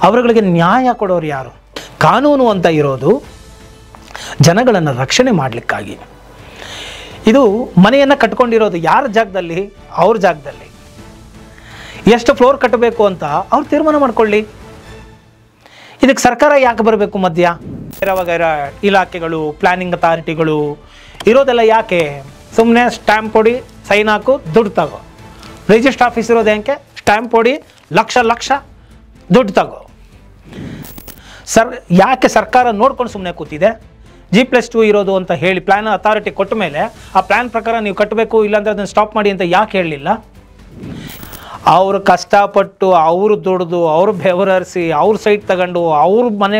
ಅವರುಗಳಿಗೆ ನ್ಯಾಯ ಕೊಡೋರು ಯಾರು? ಕಾನೂನು ಅಂತ ಇರೋದು ಜನಗಳನ್ನು ರಕ್ಷಣೆ ಮಾಡಲಿಕ್ಕಾಗಿ. ಇದು ಮನೆಯನ್ನು ಕಟ್ಕೊಂಡಿರೋದು ಯಾರ ಜಾಗದಲ್ಲಿ? ಅವ್ರ ಜಾಗದಲ್ಲಿ. ಎಷ್ಟು ಫ್ಲೋರ್ ಕಟ್ಟಬೇಕು ಅಂತ ಅವ್ರು ತೀರ್ಮಾನ ಮಾಡ್ಕೊಳ್ಳಿ. ಇದಕ್ಕೆ ಸರ್ಕಾರ ಯಾಕೆ ಬರಬೇಕು ಮಧ್ಯ? ವಗೈರ ಇಲಾಖೆಗಳು, ಪ್ಲಾನಿಂಗ್ ಅಥಾರಿಟಿಗಳು ಇರೋದೆಲ್ಲ ಯಾಕೆ? ಸುಮ್ಮನೆ ಸ್ಟ್ಯಾಂಪ್ ಕೊಡಿ, ಸೈನ್ ಹಾಕು, ದುಡ್ಡು ತಗೋ. ರಿಜಿಸ್ಟರ್ ಆಫೀಸ್ ಇರೋದು ಯಾಕೆ? ಸ್ಟ್ಯಾಂಪ್ ಕೊಡಿ, ಲಕ್ಷ ಲಕ್ಷ ದುಡ್ಡು ತಗೋ. ಯಾಕೆ ಸರ್ಕಾರ ನೋಡ್ಕೊಂಡು ಸುಮ್ಮನೆ ಕೂತಿದೆ? G+2 ಇರೋದು ಅಂತ ಹೇಳಿ ಪ್ಲಾನ್ ಅಥಾರಿಟಿ ಕೊಟ್ಟ ಮೇಲೆ ಆ ಪ್ಲಾನ್ ಪ್ರಕಾರ ನೀವು ಕಟ್ಟಬೇಕು, ಇಲ್ಲಾಂದರೆ ಅದನ್ನು ಸ್ಟಾಪ್ ಮಾಡಿ ಅಂತ ಯಾಕೆ ಹೇಳಲಿಲ್ಲ? ಅವರು ಕಷ್ಟಪಟ್ಟು, ಅವರು ದುಡಿದು, ಅವರು ಬೆವರರಿಸಿ, ಅವ್ರ ಸೈಟ್ ತಗೊಂಡು, ಅವ್ರ ಮನೆ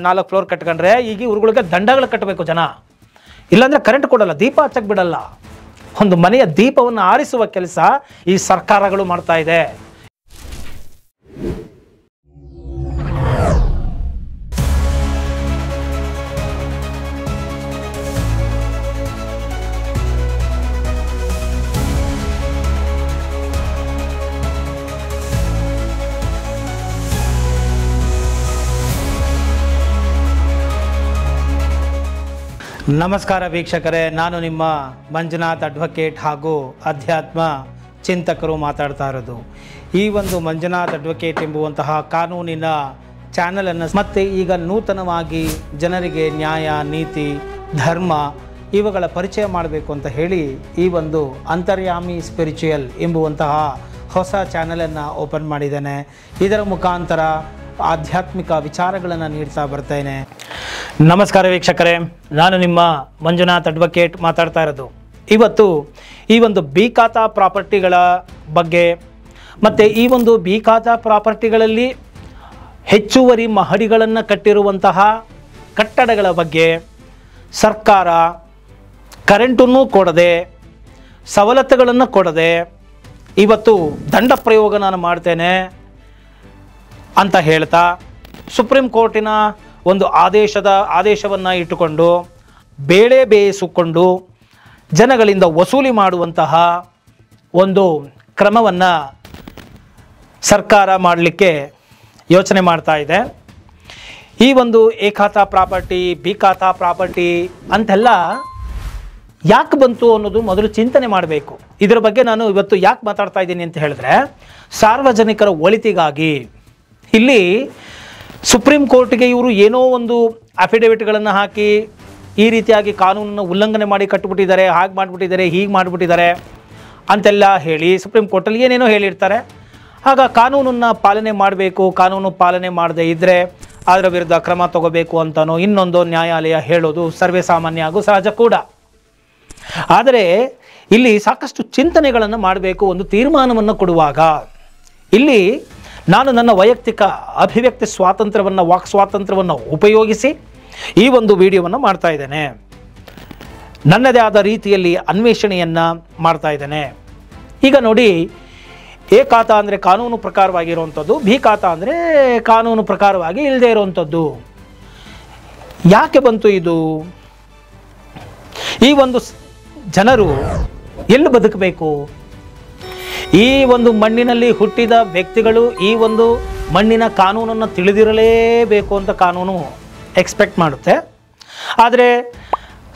4 ಫ್ಲೋರ್ ಕಟ್ಕೊಂಡ್ರೆ ಈಗ ಇವ್ರುಗಳಿಗೆ ದಂಡಗಳು ಕಟ್ಟಬೇಕು ಜನ. ಇಲ್ಲಾಂದರೆ ಕರೆಂಟ್ ಕೊಡಲ್ಲ, ದೀಪ ಹಚ್ಚಕ್ಕೆ ಬಿಡಲ್ಲ. ಒಂದು ಮನೆಯ ದೀಪವನ್ನು ಆರಿಸುವ ಕೆಲಸ ಈ ಸರ್ಕಾರಗಳು ಮಾಡ್ತಾ ಇದೆ. ನಮಸ್ಕಾರ ವೀಕ್ಷಕರೇ, ನಾನು ನಿಮ್ಮ ಮಂಜುನಾಥ್ ಅಡ್ವೊಕೇಟ್ ಹಾಗೂ ಅಧ್ಯಾತ್ಮ ಚಿಂತಕರು ಮಾತಾಡ್ತಾ ಇರೋದು. ಈ ಒಂದು ಮಂಜುನಾಥ್ ಅಡ್ವೊಕೇಟ್ ಎಂಬುವಂತಹ ಕಾನೂನಿನ ಚಾನಲನ್ನು ಮತ್ತೆ ಈಗ ನೂತನವಾಗಿ ಜನರಿಗೆ ನ್ಯಾಯ, ನೀತಿ, ಧರ್ಮ ಇವುಗಳ ಪರಿಚಯ ಮಾಡಬೇಕು ಅಂತ ಹೇಳಿ ಈ ಒಂದು ಅಂತರ್ಯಾಮಿ ಸ್ಪಿರಿಚುವಲ್ ಎಂಬುವಂತಹ ಹೊಸ ಚಾನಲನ್ನು ಓಪನ್ ಮಾಡಿದ್ದೇನೆ. ಇದರ ಮುಖಾಂತರ ಆಧ್ಯಾತ್ಮಿಕ ವಿಚಾರಗಳನ್ನು ನೀಡ್ತಾ ಬರ್ತೇನೆ. ನಮಸ್ಕಾರ ವೀಕ್ಷಕರೇ, ನಾನು ನಿಮ್ಮ ಮಂಜುನಾಥ್ ಅಡ್ವೊಕೇಟ್ ಮಾತಾಡ್ತಾ ಇರೋದು. ಇವತ್ತು ಈ ಒಂದು ಬಿ ಖಾತಾ ಪ್ರಾಪರ್ಟಿಗಳ ಬಗ್ಗೆ ಮತ್ತು ಈ ಒಂದು ಬಿ ಖಾತಾ ಪ್ರಾಪರ್ಟಿಗಳಲ್ಲಿ ಹೆಚ್ಚುವರಿ ಮಹಡಿಗಳನ್ನು ಕಟ್ಟಿರುವಂತಹ ಕಟ್ಟಡಗಳ ಬಗ್ಗೆ ಸರ್ಕಾರ ಕರೆಂಟನ್ನು ಕೊಡದೆ, ಸವಲತ್ತುಗಳನ್ನು ಕೊಡದೆ ಇವತ್ತು ದಂಡ ಪ್ರಯೋಗ ನಾನು ಮಾಡ್ತೇನೆ ಅಂತ ಹೇಳ್ತಾ ಸುಪ್ರೀಂ ಕೋರ್ಟಿನ ಒಂದು ಆದೇಶವನ್ನು ಇಟ್ಟುಕೊಂಡು ಬೇಳೆ ಬೇಯಿಸಿಕೊಂಡು ಜನಗಳಿಂದ ವಸೂಲಿ ಮಾಡುವಂತಹ ಒಂದು ಕ್ರಮವನ್ನು ಸರ್ಕಾರ ಮಾಡಲಿಕ್ಕೆ ಯೋಚನೆ ಮಾಡ್ತಾ ಇದೆ. ಈ ಒಂದು ಎ ಖಾತಾ ಪ್ರಾಪರ್ಟಿ, ಬಿ ಖಾತಾ ಪ್ರಾಪರ್ಟಿ ಅಂತೆಲ್ಲ ಯಾಕೆ ಬಂತು ಅನ್ನೋದು ಮೊದಲು ಚಿಂತನೆ ಮಾಡಬೇಕು. ಇದರ ಬಗ್ಗೆ ನಾನು ಇವತ್ತು ಯಾಕೆ ಮಾತಾಡ್ತಾ ಇದ್ದೀನಿ ಅಂತ ಹೇಳಿದ್ರೆ, ಸಾರ್ವಜನಿಕರ ಒಳಿತಿಗಾಗಿ. ಇಲ್ಲಿ ಸುಪ್ರೀಂ ಕೋರ್ಟ್ಗೆ ಇವರು ಏನೋ ಒಂದು ಅಫಿಡವಿಟ್ಗಳನ್ನು ಹಾಕಿ ಈ ರೀತಿಯಾಗಿ ಕಾನೂನನ್ನು ಉಲ್ಲಂಘನೆ ಮಾಡಿ ಕಟ್ಟಿಬಿಟ್ಟಿದ್ದಾರೆ, ಹಾಗೆ ಮಾಡಿಬಿಟ್ಟಿದ್ದಾರೆ, ಹೀಗೆ ಮಾಡಿಬಿಟ್ಟಿದ್ದಾರೆ ಅಂತೆಲ್ಲ ಹೇಳಿ ಸುಪ್ರೀಂ ಕೋರ್ಟಲ್ಲಿ ಏನೇನೋ ಹೇಳಿರ್ತಾರೆ. ಆಗ ಕಾನೂನನ್ನು ಪಾಲನೆ ಮಾಡಬೇಕು, ಕಾನೂನು ಪಾಲನೆ ಮಾಡದೇ ಇದ್ದರೆ ಅದರ ವಿರುದ್ಧ ಕ್ರಮ ತಗೋಬೇಕು ಅಂತನೋ ಇನ್ನೊಂದು ನ್ಯಾಯಾಲಯ ಹೇಳೋದು ಸರ್ವೇ ಸಾಮಾನ್ಯ ಹಾಗೂ ಸಹಜ ಕೂಡ. ಆದರೆ ಇಲ್ಲಿ ಸಾಕಷ್ಟು ಚಿಂತನೆಗಳನ್ನು ಮಾಡಬೇಕು. ಒಂದು ತೀರ್ಮಾನವನ್ನು ಕೊಡುವಾಗ ಇಲ್ಲಿ ನಾನು ನನ್ನ ವೈಯಕ್ತಿಕ ಅಭಿವ್ಯಕ್ತಿ ಸ್ವಾತಂತ್ರ್ಯವನ್ನು, ವಾಕ್ ಸ್ವಾತಂತ್ರ್ಯವನ್ನು ಉಪಯೋಗಿಸಿ ಈ ಒಂದು ವಿಡಿಯೋವನ್ನು ಮಾಡ್ತಾ ಇದ್ದೇನೆ. ನನ್ನದೇ ಆದ ರೀತಿಯಲ್ಲಿ ಅನ್ವೇಷಣೆಯನ್ನು ಮಾಡ್ತಾ ಇದ್ದೇನೆ. ಈಗ ನೋಡಿ, ಎ ಖಾತಾ ಅಂದರೆ ಕಾನೂನು ಪ್ರಕಾರವಾಗಿರುವಂಥದ್ದು, ಬಿ ಖಾತಾ ಅಂದರೆ ಕಾನೂನು ಪ್ರಕಾರವಾಗಿ ಇಲ್ಲದೆ ಇರುವಂಥದ್ದು. ಯಾಕೆ ಬಂತು ಇದು? ಈ ಒಂದು ಜನರು ಎಲ್ಲಿ ಬದುಕಬೇಕು? ಈ ಒಂದು ಮಣ್ಣಿನಲ್ಲಿ ಹುಟ್ಟಿದ ವ್ಯಕ್ತಿಗಳು ಈ ಒಂದು ಮಣ್ಣಿನ ಕಾನೂನನ್ನು ತಿಳಿದಿರಲೇಬೇಕು ಅಂತ ಕಾನೂನು ಎಕ್ಸ್ಪೆಕ್ಟ್ ಮಾಡುತ್ತೆ. ಆದರೆ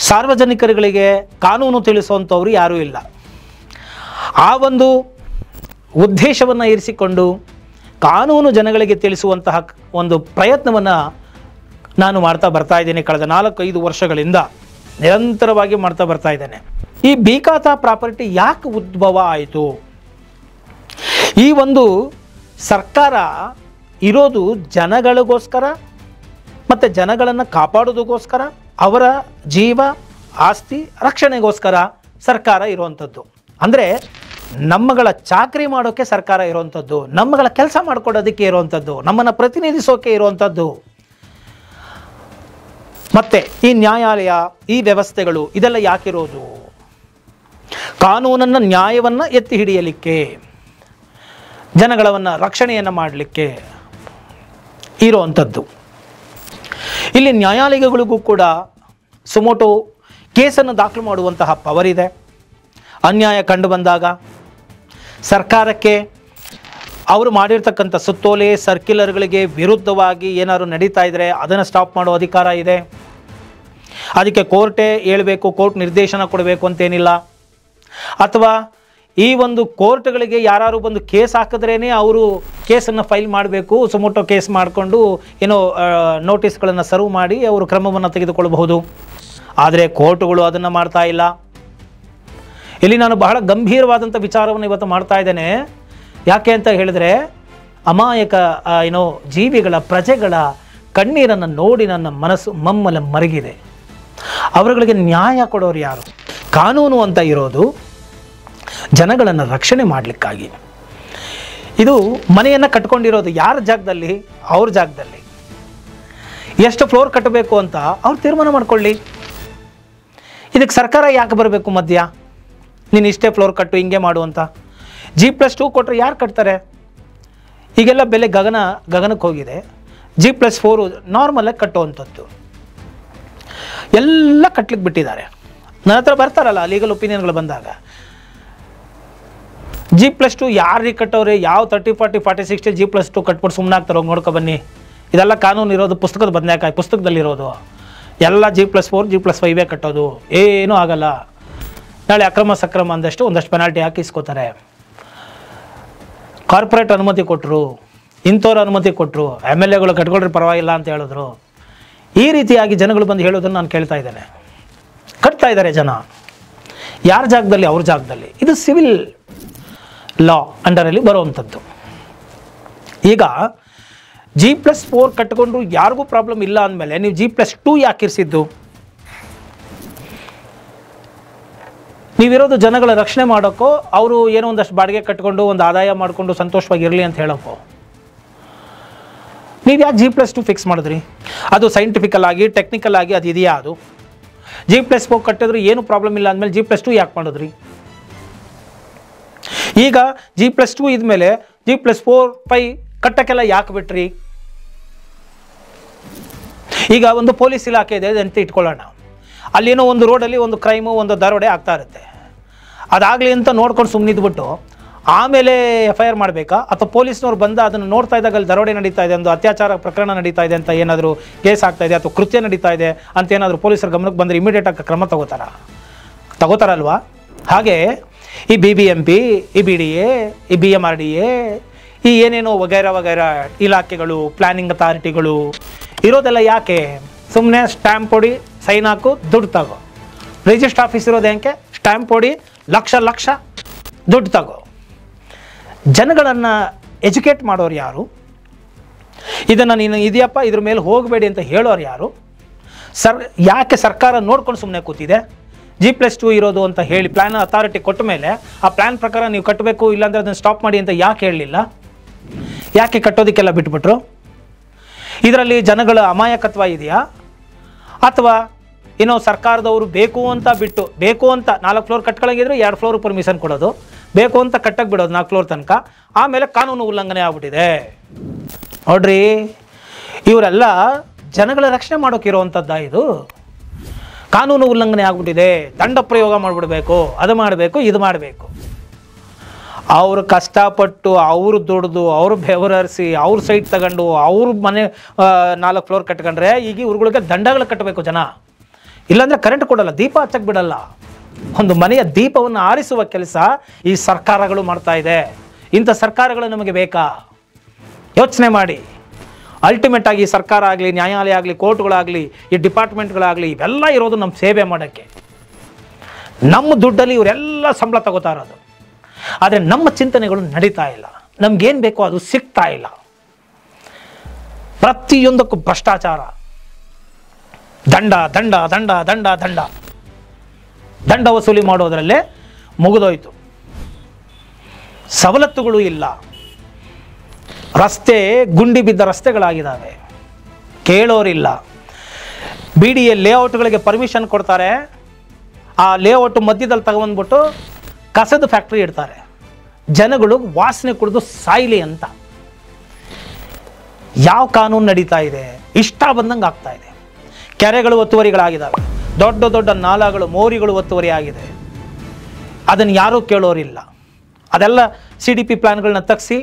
ಸಾರ್ವಜನಿಕರುಗಳಿಗೆ ಕಾನೂನು ತಿಳಿಸುವಂಥವ್ರು ಯಾರೂ ಇಲ್ಲ. ಆ ಒಂದು ಉದ್ದೇಶವನ್ನು ಇರಿಸಿಕೊಂಡು ಕಾನೂನು ಜನಗಳಿಗೆ ತಿಳಿಸುವಂತಹ ಒಂದು ಪ್ರಯತ್ನವನ್ನು ನಾನು ಮಾಡ್ತಾ ಬರ್ತಾ ಇದ್ದೇನೆ. ಕಳೆದ 4-5 ವರ್ಷಗಳಿಂದ ನಿರಂತರವಾಗಿ ಮಾಡ್ತಾ ಬರ್ತಾ ಇದ್ದೇನೆ. ಈ ಬಿ ಖಾತಾ ಪ್ರಾಪರ್ಟಿ ಯಾಕೆ ಉದ್ಭವ ಆಯಿತು? ಈ ಒಂದು ಸರ್ಕಾರ ಇರೋದು ಜನಗಳಿಗೋಸ್ಕರ ಮತ್ತು ಜನಗಳನ್ನು ಕಾಪಾಡೋದಕ್ಕೋಸ್ಕರ, ಅವರ ಜೀವ ಆಸ್ತಿ ರಕ್ಷಣೆಗೋಸ್ಕರ ಸರ್ಕಾರ ಇರುವಂಥದ್ದು. ಅಂದರೆ ನಮ್ಮಗಳ ಚಾಕರಿ ಮಾಡೋಕ್ಕೆ ಸರ್ಕಾರ ಇರುವಂಥದ್ದು, ನಮ್ಮಗಳ ಕೆಲಸ ಮಾಡಿಕೊಡೋದಕ್ಕೆ ಇರುವಂಥದ್ದು, ನಮ್ಮನ್ನು ಪ್ರತಿನಿಧಿಸೋಕೆ ಇರುವಂಥದ್ದು. ಮತ್ತು ಈ ನ್ಯಾಯಾಲಯ, ಈ ವ್ಯವಸ್ಥೆಗಳು ಇದೆಲ್ಲ ಯಾಕಿರೋದು? ಕಾನೂನನ್ನು, ನ್ಯಾಯವನ್ನು ಎತ್ತಿ ಹಿಡಿಯಲಿಕ್ಕೆ, ಜನಗಳವನ್ನು ರಕ್ಷಣೆಯನ್ನು ಮಾಡಲಿಕ್ಕೆ ಇರುವಂಥದ್ದು. ಇಲ್ಲಿ ನ್ಯಾಯಾಲಯಗಳಿಗೂ ಕೂಡ ಸುಮೋಟೋ ಕೇಸನ್ನು ದಾಖಲು ಮಾಡುವಂತಹ ಪವರ್ ಇದೆ. ಅನ್ಯಾಯ ಕಂಡು ಬಂದಾಗ ಸರ್ಕಾರಕ್ಕೆ ಅವರು ಮಾಡಿರ್ತಕ್ಕಂಥ ಸುತ್ತೋಲೆ ಸರ್ಕ್ಯುಲರ್ಗಳಿಗೆ ವಿರುದ್ಧವಾಗಿ ಏನಾದ್ರು ನಡೀತಾ ಇದ್ದರೆ ಅದನ್ನು ಸ್ಟಾಪ್ ಮಾಡೋ ಅಧಿಕಾರ ಇದೆ. ಅದಕ್ಕೆ ಕೋರ್ಟೇ ಹೇಳಬೇಕು, ಕೋರ್ಟ್ ನಿರ್ದೇಶನ ಕೊಡಬೇಕು ಅಂತೇನಿಲ್ಲ. ಅಥವಾ ಈ ಒಂದು ಕೋರ್ಟ್ಗಳಿಗೆ ಯಾರು ಬಂದು ಕೇಸ್ ಹಾಕಿದ್ರೇ ಅವರು ಕೇಸನ್ನು ಫೈಲ್ ಮಾಡಬೇಕು, ಸುಮೋಟೋ ಕೇಸ್ ಮಾಡಿಕೊಂಡು ಏನೋ ನೋಟಿಸ್ಗಳನ್ನು ಸರ್ವ್ ಮಾಡಿ ಅವರು ಕ್ರಮವನ್ನು ತೆಗೆದುಕೊಳ್ಳಬಹುದು. ಆದರೆ ಕೋರ್ಟುಗಳು ಅದನ್ನು ಮಾಡ್ತಾ ಇಲ್ಲ. ಇಲ್ಲಿ ನಾನು ಬಹಳ ಗಂಭೀರವಾದಂಥ ವಿಚಾರವನ್ನು ಇವತ್ತು ಮಾಡ್ತಾ ಇದ್ದೇನೆ. ಯಾಕೆ ಅಂತ ಹೇಳಿದ್ರೆ, ಅಮಾಯಕ ಜೀವಿಗಳ ಪ್ರಜೆಗಳ ಕಣ್ಣೀರನ್ನು ನೋಡಿ ನನ್ನ ಮನಸ್ಸು ಮಮ್ಮಲ ಮರಗಿದೆ. ಅವರುಗಳಿಗೆ ನ್ಯಾಯ ಕೊಡೋರು ಯಾರು? ಕಾನೂನು ಅಂತ ಇರೋದು ಜನಗಳನ್ನು ರಕ್ಷಣೆ ಮಾಡಲಿಕ್ಕಾಗಿ. ಇದು ಮನೆಯನ್ನು ಕಟ್ಕೊಂಡಿರೋದು ಯಾರ ಜಾಗದಲ್ಲಿ? ಅವ್ರ ಜಾಗದಲ್ಲಿ. ಎಷ್ಟು ಫ್ಲೋರ್ ಕಟ್ಟಬೇಕು ಅಂತ ಅವ್ರು ತೀರ್ಮಾನ ಮಾಡ್ಕೊಳ್ಳಿ. ಇದಕ್ಕೆ ಸರ್ಕಾರ ಯಾಕೆ ಬರಬೇಕು ಮಧ್ಯ? ನೀನು ಇಷ್ಟೇ ಫ್ಲೋರ್ ಕಟ್ಟು, ಹಿಂಗೆ ಮಾಡು ಅಂತ. G+2 ಕೊಟ್ಟರೆ ಯಾರು ಕಟ್ತಾರೆ? ಈಗೆಲ್ಲ ಬೆಲೆ ಗಗನಕ್ಕೆ ಹೋಗಿದೆ. G+4 ನಾರ್ಮಲಾಗಿ ಕಟ್ಟುವಂಥದ್ದು ಎಲ್ಲ ಕಟ್ಲಿಕ್ಕೆ ಬಿಟ್ಟಿದ್ದಾರೆ. ನನ್ನ ಹತ್ರ ಬರ್ತಾರಲ್ಲ ಲೀಗಲ್ ಒಪಿನಿಯನ್ಗಳು ಬಂದಾಗ, G+2 ಯಾರಿಗೆ ಕಟ್ಟೋರೆ? ಯಾವ 30, 40, 40, 60 G+2 ಕಟ್ಬಿಟ್ಟು ಸುಮ್ಮನೆ ಆಗ್ತಾರೆ, ಹೋಗಿ ನೋಡ್ಕೊ ಬನ್ನಿ. ಇದೆಲ್ಲ ಕಾನೂನು ಇರೋದು ಪುಸ್ತಕದ ಬದನೆಕಾಯಿ, ಪುಸ್ತಕದಲ್ಲಿರೋದು ಎಲ್ಲ G+4 G+5 ಕಟ್ಟೋದು. ಏನೂ ಆಗಲ್ಲ. ನಾಳೆ ಅಕ್ರಮ ಸಕ್ರಮ ಅಂದಷ್ಟು ಒಂದಷ್ಟು ಪೆನಾಲ್ಟಿ ಹಾಕಿ ಇಸ್ಕೋತಾರೆ. ಕಾರ್ಪೊರೇಟ್ ಅನುಮತಿ ಕೊಟ್ಟರು, ಇಂಥವ್ರ ಅನುಮತಿ ಕೊಟ್ಟರು, MLAಗಳು ಕಟ್ಕೊಳ್ರಿ ಪರವಾಗಿಲ್ಲ ಅಂತ ಹೇಳಿದ್ರು. ಈ ರೀತಿಯಾಗಿ ಜನಗಳು ಬಂದು ಹೇಳೋದನ್ನು ನಾನು ಕೇಳ್ತಾ ಇದ್ದೇನೆ. ಕಟ್ತಾ ಇದ್ದಾರೆ ಜನ ಯಾರ ಜಾಗದಲ್ಲಿ? ಅವ್ರ ಜಾಗದಲ್ಲಿ. ಇದು ಸಿವಿಲ್ ಲಾ ಅಂಡರಲ್ಲಿ ಬರುವಂಥದ್ದು. ಈಗ G+4 ಕಟ್ಕೊಂಡು ಯಾರಿಗೂ ಪ್ರಾಬ್ಲಮ್ ಇಲ್ಲ ಅಂದಮೇಲೆ ನೀವು G+2 ಯಾಕೆ ಇರಿಸಿದ್ದು? ನೀವಿರೋದು ಜನಗಳ ರಕ್ಷಣೆ ಮಾಡೋಕ್ಕೋ, ಅವರು ಏನೋ ಒಂದಷ್ಟು ಬಾಡಿಗೆ ಕಟ್ಕೊಂಡು ಒಂದು ಆದಾಯ ಮಾಡಿಕೊಂಡು ಸಂತೋಷವಾಗಿರಲಿ ಅಂತ ಹೇಳೋಕ್ಕೋ? ನೀವು ಯಾಕೆ G+2 ಫಿಕ್ಸ್ ಮಾಡಿದ್ರಿ? ಅದು ಸೈಂಟಿಫಿಕಲ್ ಆಗಿ ಟೆಕ್ನಿಕಲ್ ಆಗಿ ಅದು ಇದೆಯಾ? ಅದು G+4 ಕಟ್ಟಿದ್ರು ಏನು ಪ್ರಾಬ್ಲಮ್ ಇಲ್ಲ ಅಂದಮೇಲೆ G+2 ಯಾಕೆ ಮಾಡಿದ್ರಿ? ಈಗ G+2 ಇದ್ಮೇಲೆ G+4 ಕಟ್ಟಕ್ಕೆಲ್ಲ ಯಾಕೆ ಬಿಟ್ರಿ? ಈಗ ಒಂದು ಪೊಲೀಸ್ ಇಲಾಖೆ ಇದೆ ಅಂತ ಇಟ್ಕೊಳ್ಳೋಣ. ಅಲ್ಲೇನೋ ಒಂದು ರೋಡಲ್ಲಿ ಒಂದು ಕ್ರೈಮು, ಒಂದು ದರೋಡೆ ಆಗ್ತಾ ಇರುತ್ತೆ. ಅದಾಗಲಿ ಅಂತ ನೋಡ್ಕೊಂಡು ಸುಮ್ಮನಿದ್ಬಿಟ್ಟು ಆಮೇಲೆ FIR ಮಾಡಬೇಕಾ? ಅಥವಾ ಪೊಲೀಸ್ನವ್ರು ಬಂದು ಅದನ್ನು ನೋಡ್ತಾ ಇದ್ದಾಗ ಅಲ್ಲಿ ದರೋಡೆ ನಡೀತಾ ಇದೆ, ಒಂದು ಅತ್ಯಾಚಾರ ಪ್ರಕರಣ ನಡೀತಾ ಇದೆ ಅಂತ ಏನಾದರೂ ಕೇಸ್ ಆಗ್ತಾ ಇದೆ ಅಥವಾ ಕೃತ್ಯ ನಡೀತಾ ಇದೆ ಅಂತ ಏನಾದರೂ ಪೊಲೀಸರ ಗಮನಕ್ಕೆ ಬಂದರೆ ಇಮಿಡಿಯೇಟಾಗಿ ಕ್ರಮ ತಗೋತಾರಲ್ವಾ? ಹಾಗೆ ಈ BBMP, ಈ BDA, ಈ BMRDA, ಈ ಏನೇನೋ ವಗೈರ ಇಲಾಖೆಗಳು, ಪ್ಲಾನಿಂಗ್ ಅಥಾರಿಟಿಗಳು ಇರೋದೆಲ್ಲ ಯಾಕೆ? ಸುಮ್ಮನೆ ಸ್ಟ್ಯಾಂಪ್ ಹೊಡಿ, ಸೈನ್ ಹಾಕು, ದುಡ್ಡು ತಗೋ. ರಿಜಿಸ್ಟರ್ ಆಫೀಸ್ ಇರೋದು ಯಾಕೆ? ಸ್ಟ್ಯಾಂಪ್ ಹೊಡಿ, ಲಕ್ಷ ದುಡ್ಡು ತಗೋ. ಜನಗಳನ್ನು ಎಜುಕೇಟ್ ಮಾಡೋರು ಯಾರು? ಇದನ್ನು ನೀನು ಇದೆಯಪ್ಪ ಇದ್ರ ಮೇಲೆ ಹೋಗಬೇಡಿ ಅಂತ ಹೇಳೋರು ಯಾರು? ಯಾಕೆ ಸರ್ಕಾರ ನೋಡ್ಕೊಂಡು ಸುಮ್ಮನೆ ಕೂತಿದೆ? G+2 ಇರೋದು ಅಂತ ಹೇಳಿ ಪ್ಲ್ಯಾನ್ ಅಥಾರಿಟಿ ಕೊಟ್ಟ ಮೇಲೆ ಆ ಪ್ಲ್ಯಾನ್ ಪ್ರಕಾರ ನೀವು ಕಟ್ಟಬೇಕು, ಇಲ್ಲಾಂದರೆ ಅದನ್ನು ಸ್ಟಾಪ್ ಮಾಡಿ ಅಂತ ಯಾಕೆ ಹೇಳಲಿಲ್ಲ? ಯಾಕೆ ಕಟ್ಟೋದಕ್ಕೆಲ್ಲ ಬಿಟ್ಬಿಟ್ರು? ಇದರಲ್ಲಿ ಜನಗಳ ಅಮಾಯಕತ್ವ ಇದೆಯಾ? ಅಥವಾ ಏನೋ ಸರ್ಕಾರದವರು ಬೇಕು ಅಂತ 4 ಫ್ಲೋರ್ ಕಟ್ಕೊಳ್ಳೋಂಗಿದ್ರೆ 2 ಫ್ಲೋರ್ ಪರ್ಮಿಷನ್ ಕೊಡೋದು, ಬೇಕು ಅಂತ ಕಟ್ಟಕ್ಕೆ ಬಿಡೋದು 4 ಫ್ಲೋರ್ ತನಕ, ಆಮೇಲೆ ಕಾನೂನು ಉಲ್ಲಂಘನೆ ಆಗ್ಬಿಟ್ಟಿದೆ. ನೋಡ್ರಿ, ಇವರೆಲ್ಲ ಜನಗಳ ರಕ್ಷಣೆ ಮಾಡೋಕ್ಕಿರುವಂಥದ್ದ? ಇದು ಕಾನೂನು ಉಲ್ಲಂಘನೆ ಆಗ್ಬಿಟ್ಟಿದೆ, ದಂಡ ಪ್ರಯೋಗ ಮಾಡಿಬಿಡ್ಬೇಕು, ಅದು ಮಾಡಬೇಕು, ಇದು ಮಾಡಬೇಕು. ಅವರು ಕಷ್ಟಪಟ್ಟು, ಅವರು ದುಡ್ದು, ಅವರು ಬೆವರರಿಸಿ, ಅವ್ರ ಸೈಟ್ ತಗೊಂಡು, ಅವ್ರ ಮನೆ 4 ಫ್ಲೋರ್ ಕಟ್ಕೊಂಡ್ರೆ ಈಗ ಇವ್ರುಗಳಿಗೆ ದಂಡಗಳು ಕಟ್ಟಬೇಕು ಜನ. ಇಲ್ಲಾಂದರೆ ಕರೆಂಟ್ ಕೊಡಲ್ಲ, ದೀಪ ಹಚ್ಚಕ್ಕೆ ಬಿಡಲ್ಲ. ಒಂದು ಮನೆಯ ದೀಪವನ್ನು ಆರಿಸುವ ಕೆಲಸ ಈ ಸರ್ಕಾರಗಳು ಮಾಡ್ತಾ ಇದೆ. ಇಂಥ ಸರ್ಕಾರಗಳು ನಮಗೆ ಬೇಕಾ? ಯೋಚನೆ ಮಾಡಿ. ಅಲ್ಟಿಮೇಟ್ ಆಗಿ ಸರ್ಕಾರ ಆಗಲಿ, ನ್ಯಾಯಾಲಯ ಆಗಲಿ, ಕೋರ್ಟ್ಗಳಾಗಲಿ, ಈ ಡಿಪಾರ್ಟ್ಮೆಂಟ್ಗಳಾಗಲಿ, ಇವೆಲ್ಲ ಇರೋದು ನಮ್ಮ ಸೇವೆ ಮಾಡೋಕ್ಕೆ. ನಮ್ಮ ದುಡ್ಡಲ್ಲಿ ಇವರೆಲ್ಲ ಸಂಬಳ ತಗೋತಾ ಇರೋದು. ಆದರೆ ನಮ್ಮ ಚಿಂತನೆಗಳು ನಡೀತಾ ಇಲ್ಲ. ನಮಗೇನು ಬೇಕೋ ಅದು ಸಿಗ್ತಾ ಇಲ್ಲ. ಪ್ರತಿಯೊಂದಕ್ಕೂ ಭ್ರಷ್ಟಾಚಾರ, ದಂಡ ದಂಡ ದಂಡ ದಂಡ ದಂಡ ದಂಡ ವಸೂಲಿ ಮಾಡೋದರಲ್ಲೇ ಮುಗಿದೋಯ್ತು. ಸವಲತ್ತುಗಳು ಇಲ್ಲ. ರಸ್ತೆ ಗುಂಡಿ ಬಿದ್ದ ರಸ್ತೆಗಳಾಗಿದ್ದಾವೆ, ಕೇಳೋರಿಲ್ಲ. BDA ಲೇಔಟ್ಗಳಿಗೆ ಪರ್ಮಿಷನ್ ಕೊಡ್ತಾರೆ, ಆ ಲೇಔಟ್ ಮಧ್ಯದಲ್ಲಿ ತಗೊಂಡ್ಬಿಟ್ಟು ಕಸದ ಫ್ಯಾಕ್ಟ್ರಿ ಇಡ್ತಾರೆ. ಜನಗಳು ವಾಸನೆ ಕುಡಿದು ಸಾಯ್ಲಿ ಅಂತ. ಯಾವ ಕಾನೂನು ನಡೀತಾ ಇದೆ? ಇಷ್ಟ ಬಂದಂಗೆ ಆಗ್ತಾ ಇದೆ. ಕೆರೆಗಳು ಒತ್ತುವರಿಗಳಾಗಿದ್ದಾವೆ, ದೊಡ್ಡ ದೊಡ್ಡ ನಾಲಾಗಳು, ಮೋರಿಗಳು ಒತ್ತುವರಿ ಆಗಿದೆ. ಅದನ್ನು ಯಾರೂ ಕೇಳೋರಿಲ್ಲ. ಅದೆಲ್ಲ CDP ಪ್ಲಾನ್ಗಳನ್ನ ತೆಗೆಸಿ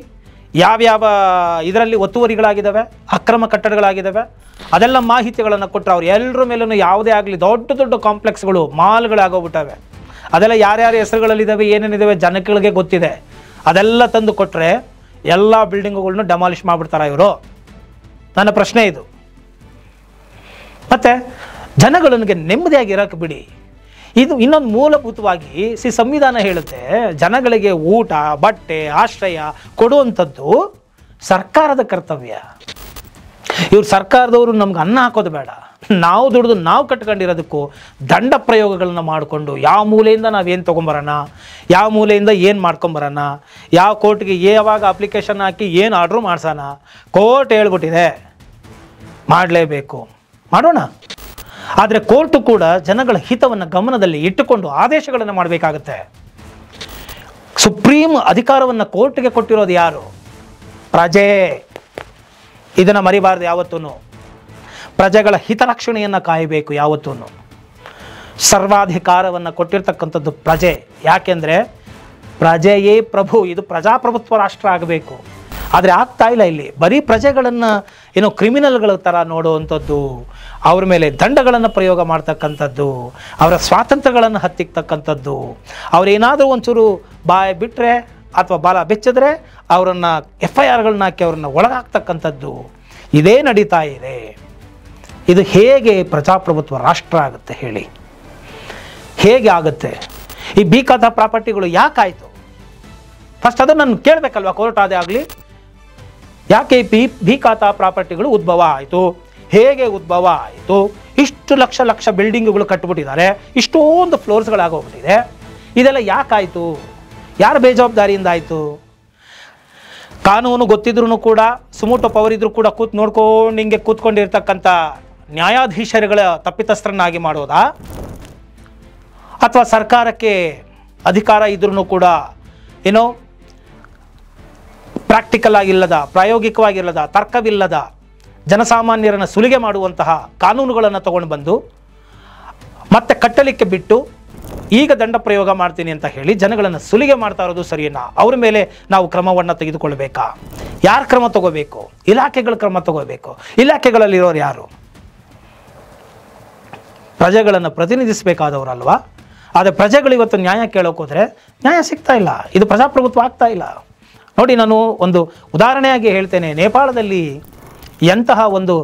ಯಾವ್ಯಾವ ಇದರಲ್ಲಿ ಒತ್ತುವರಿಗಳಾಗಿದ್ದಾವೆ, ಅಕ್ರಮ ಕಟ್ಟಡಗಳಾಗಿದ್ದಾವೆ, ಅದೆಲ್ಲ ಮಾಹಿತಿಗಳನ್ನು ಕೊಟ್ಟರೆ ಅವ್ರು ಎಲ್ಲರ ಮೇಲೂ ಯಾವುದೇ ಆಗಲಿ ದೊಡ್ಡ ದೊಡ್ಡ ಕಾಂಪ್ಲೆಕ್ಸ್ಗಳು ಮಾಲ್ಗಳಾಗೋಗ್ಬಿಟ್ಟವೆ. ಅದೆಲ್ಲ ಯಾರ್ಯಾರ ಹೆಸರುಗಳಲ್ಲಿದ್ದಾವೆ, ಏನೇನಿದ್ದಾವೆ ಜನಗಳಿಗೆ ಗೊತ್ತಿದೆ. ಅದೆಲ್ಲ ತಂದು ಕೊಟ್ಟರೆ ಎಲ್ಲ ಬಿಲ್ಡಿಂಗುಗಳನ್ನೂ ಡೆಮಾಲಿಷ್ ಮಾಡಿಬಿಡ್ತಾರೆ ಇವರು. ನನ್ನ ಪ್ರಶ್ನೆ ಇದು. ಮತ್ತು ಜನಗಳಿಗೆ ನೆಮ್ಮದಿಯಾಗಿ ಇರೋಕ್ಕೆ ಬಿಡಿ. ಇದು ಇನ್ನೊಂದು ಮೂಲಭೂತವಾಗಿ ಸಂವಿಧಾನ ಹೇಳುತ್ತೆ, ಜನಗಳಿಗೆ ಊಟ, ಬಟ್ಟೆ, ಆಶ್ರಯ ಕೊಡುವಂಥದ್ದು ಸರ್ಕಾರದ ಕರ್ತವ್ಯ. ಇವ್ರು ಸರ್ಕಾರದವರು ನಮ್ಗೆ ಅನ್ನ ಹಾಕೋದು ಬೇಡ, ನಾವು ದುಡಿದು ನಾವು ಕಟ್ಕೊಂಡಿರೋದಕ್ಕೂ ದಂಡ ಪ್ರಯೋಗಗಳನ್ನ ಮಾಡಿಕೊಂಡು ಯಾವ ಮೂಲೆಯಿಂದ ನಾವೇನು ತೊಗೊಂಬರೋಣ, ಯಾವ ಮೂಲೆಯಿಂದ ಏನು ಮಾಡ್ಕೊಂಬರೋಣ, ಯಾವ ಕೋರ್ಟ್ಗೆ ಯಾವಾಗ ಅಪ್ಲಿಕೇಶನ್ ಹಾಕಿ ಏನು ಆರ್ಡ್ರು ಮಾಡ್ಸೋಣ, ಕೋರ್ಟ್ ಹೇಳ್ಬಿಟ್ಟಿದೆ ಮಾಡಲೇಬೇಕು, ಮಾಡೋಣ. ಆದರೆ ಕೋರ್ಟು ಕೂಡ ಜನಗಳ ಹಿತವನ್ನು ಗಮನದಲ್ಲಿ ಇಟ್ಟುಕೊಂಡು ಆದೇಶಗಳನ್ನು ಮಾಡಬೇಕಾಗತ್ತೆ. ಸುಪ್ರೀಂ ಅಧಿಕಾರವನ್ನು ಕೋರ್ಟ್ಗೆ ಕೊಟ್ಟಿರೋದು ಯಾರು? ಪ್ರಜೆ. ಇದನ್ನು ಮರಿಬಾರ್ದು ಯಾವತ್ತೂ. ಪ್ರಜೆಗಳ ಹಿತರಕ್ಷಣೆಯನ್ನು ಕಾಯಬೇಕು ಯಾವತ್ತೂ. ಸರ್ವಾಧಿಕಾರವನ್ನು ಕೊಟ್ಟಿರ್ತಕ್ಕಂಥದ್ದು ಪ್ರಜೆ. ಯಾಕೆಂದರೆ ಪ್ರಜೆಯೇ ಪ್ರಭು. ಇದು ಪ್ರಜಾಪ್ರಭುತ್ವ ರಾಷ್ಟ್ರ ಆಗಬೇಕು. ಆದರೆ ಆಗ್ತಾ ಇಲ್ಲ. ಇಲ್ಲಿ ಬರೀ ಪ್ರಜೆಗಳನ್ನು ಏನೋ ಕ್ರಿಮಿನಲ್ಗಳ ಥರ ನೋಡುವಂಥದ್ದು, ಅವ್ರ ಮೇಲೆ ದಂಡಗಳನ್ನು ಪ್ರಯೋಗ ಮಾಡ್ತಕ್ಕಂಥದ್ದು, ಅವರ ಸ್ವಾತಂತ್ರ್ಯಗಳನ್ನು ಹತ್ತಿಕ್ಕತಕ್ಕಂಥದ್ದು, ಅವರೇನಾದರೂ ಒಂಚೂರು ಬಾಯಿ ಬಿಟ್ಟರೆ ಅಥವಾ ಬಾಲ ಬೆಚ್ಚಿದ್ರೆ ಅವರನ್ನು FIRಗಳನ್ನ ಹಾಕಿ ಅವ್ರನ್ನ ಒಳಗಾಗ್ತಕ್ಕಂಥದ್ದು, ಇದೇ ನಡೀತಾ ಇದೆ. ಇದು ಹೇಗೆ ಪ್ರಜಾಪ್ರಭುತ್ವ ರಾಷ್ಟ್ರ ಆಗುತ್ತೆ ಹೇಳಿ? ಹೇಗೆ ಆಗುತ್ತೆ? ಈ ಬೇಕಾದ ಪ್ರಾಪರ್ಟಿಗಳು ಯಾಕಾಯಿತು? ಫಸ್ಟ್ ಅದನ್ನು ನಾನು ಕೇಳಬೇಕಲ್ವ ಕೋರ್ಟ್ ಆದೇ ಆಗಲಿ. ಯಾಕೆ ಬಿ ಖಾತಾ ಪ್ರಾಪರ್ಟಿಗಳು ಉದ್ಭವ ಆಯಿತು? ಹೇಗೆ ಉದ್ಭವ ಆಯಿತು? ಇಷ್ಟು ಲಕ್ಷ ಬಿಲ್ಡಿಂಗ್ಗಳು ಕಟ್ಟಿಬಿಟ್ಟಿದ್ದಾರೆ, ಇಷ್ಟೊಂದು ಫ್ಲೋರ್ಸ್ಗಳಾಗೋಗ್ಬಿಟ್ಟಿದೆ. ಇದೆಲ್ಲ ಯಾಕಾಯಿತು? ಯಾರ ಬೇಜವಾಬ್ದಾರಿಯಿಂದ ಆಯಿತು? ಕಾನೂನು ಗೊತ್ತಿದ್ರೂ ಕೂಡ, ಸುಮೋಟೋ ಪವರ್ ಇದ್ರೂ ಕೂಡ ನೋಡ್ಕೊಂಡು ಹಿಂಗೆ ಕೂತ್ಕೊಂಡಿರ್ತಕ್ಕಂಥ ನ್ಯಾಯಾಧೀಶರುಗಳ ತಪ್ಪಿತಸ್ಥರನ್ನಾಗಿ ಮಾಡೋದಾ? ಅಥವಾ ಸರ್ಕಾರಕ್ಕೆ ಅಧಿಕಾರ ಇದ್ರೂ ಕೂಡ ಏನೋ ಪ್ರಾಕ್ಟಿಕಲ್ ಆಗಿಲ್ಲದ, ಪ್ರಾಯೋಗಿಕವಾಗಿಲ್ಲದ, ತರ್ಕವಿಲ್ಲದ ಜನಸಾಮಾನ್ಯರನ್ನು ಸುಲಿಗೆ ಮಾಡುವಂತಹ ಕಾನೂನುಗಳನ್ನು ತಗೊಂಡು ಬಂದು ಮತ್ತೆ ಕಟ್ಟಲಿಕ್ಕೆ ಬಿಟ್ಟು ಈಗ ದಂಡ ಪ್ರಯೋಗ ಮಾಡ್ತೀನಿ ಅಂತ ಹೇಳಿ ಜನಗಳನ್ನು ಸುಲಿಗೆ ಮಾಡ್ತಾ ಇರೋದು ಸರಿಯೇನಾ? ಅವ್ರ ಮೇಲೆ ನಾವು ಕ್ರಮವನ್ನು ತೆಗೆದುಕೊಳ್ಬೇಕಾ? ಯಾರು ಕ್ರಮ ತಗೋಬೇಕು? ಇಲಾಖೆಗಳು ಕ್ರಮ ತಗೋಬೇಕು. ಇಲಾಖೆಗಳಲ್ಲಿರೋರು ಯಾರು? ಪ್ರಜೆಗಳನ್ನು ಪ್ರತಿನಿಧಿಸಬೇಕಾದವರಲ್ವಾ? ಆದರೆ ಪ್ರಜೆಗಳು ಇವತ್ತು ನ್ಯಾಯ ಕೇಳೋಕೆ ಹೋದರೆ ನ್ಯಾಯ ಸಿಗ್ತಾ ಇಲ್ಲ. ಇದು ಪ್ರಜಾಪ್ರಭುತ್ವ ಆಗ್ತಾ ಇಲ್ಲ. ನೋಡಿ, ನಾನು ಒಂದು ಉದಾಹರಣೆಯಾಗಿ ಹೇಳ್ತೇನೆ. ನೇಪಾಳದಲ್ಲಿ ಎಂತಹ ಒಂದು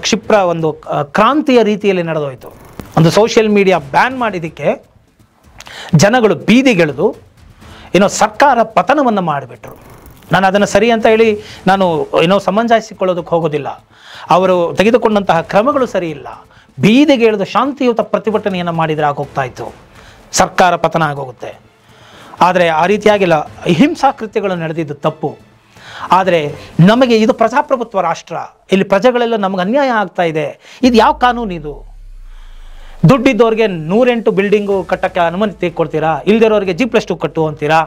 ಕ್ಷಿಪ್ರ ಒಂದು ಕ್ರಾಂತಿಯ ರೀತಿಯಲ್ಲಿ ನಡೆದೋಯ್ತು. ಒಂದು ಸೋಷಿಯಲ್ ಮೀಡಿಯಾ ಬ್ಯಾನ್ ಮಾಡಿದ್ದಕ್ಕೆ ಜನಗಳು ಬೀದಿಗೆಳೆದು ಸರ್ಕಾರ ಪತನವನ್ನು ಮಾಡಿಬಿಟ್ರು. ನಾನು ಅದನ್ನು ಸರಿ ಅಂತ ಹೇಳಿ ನಾನು ಸಮಂಜಸಿಕೊಳ್ಳೋದಕ್ಕೆ ಹೋಗೋದಿಲ್ಲ. ಅವರು ತೆಗೆದುಕೊಂಡಂತಹ ಕ್ರಮಗಳು ಸರಿ ಇಲ್ಲ. ಬೀದಿಗೆ ಎಳೆದು ಶಾಂತಿಯುತ ಪ್ರತಿಭಟನೆಯನ್ನು ಮಾಡಿದರೆ ಆಗೋಗ್ತಾ ಇತ್ತು, ಸರ್ಕಾರ ಪತನ ಆಗೋಗುತ್ತೆ. ಆದರೆ ಆ ರೀತಿಯಾಗಿಲ್ಲ. ಅಹಿಂಸಾ ಕೃತ್ಯಗಳು ನಡೆದಿದ್ದು ತಪ್ಪು. ಆದರೆ ನಮಗೆ ಇದು ಪ್ರಜಾಪ್ರಭುತ್ವ ರಾಷ್ಟ್ರ, ಇಲ್ಲಿ ಪ್ರಜೆಗಳೆಲ್ಲ ನಮಗೆ ಅನ್ಯಾಯ ಆಗ್ತಾ ಇದೆ. ಇದು ಯಾವ ಕಾನೂನು? ಇದು ದುಡ್ಡಿದ್ದವ್ರಿಗೆ 108 ಬಿಲ್ಡಿಂಗು ಕಟ್ಟಕ್ಕೆ ಅನುಮತಿ ಕೊಡ್ತೀರಾ, ಇಲ್ದಿರೋರಿಗೆ G+2 ಕಟ್ಟು ಅಂತೀರಾ.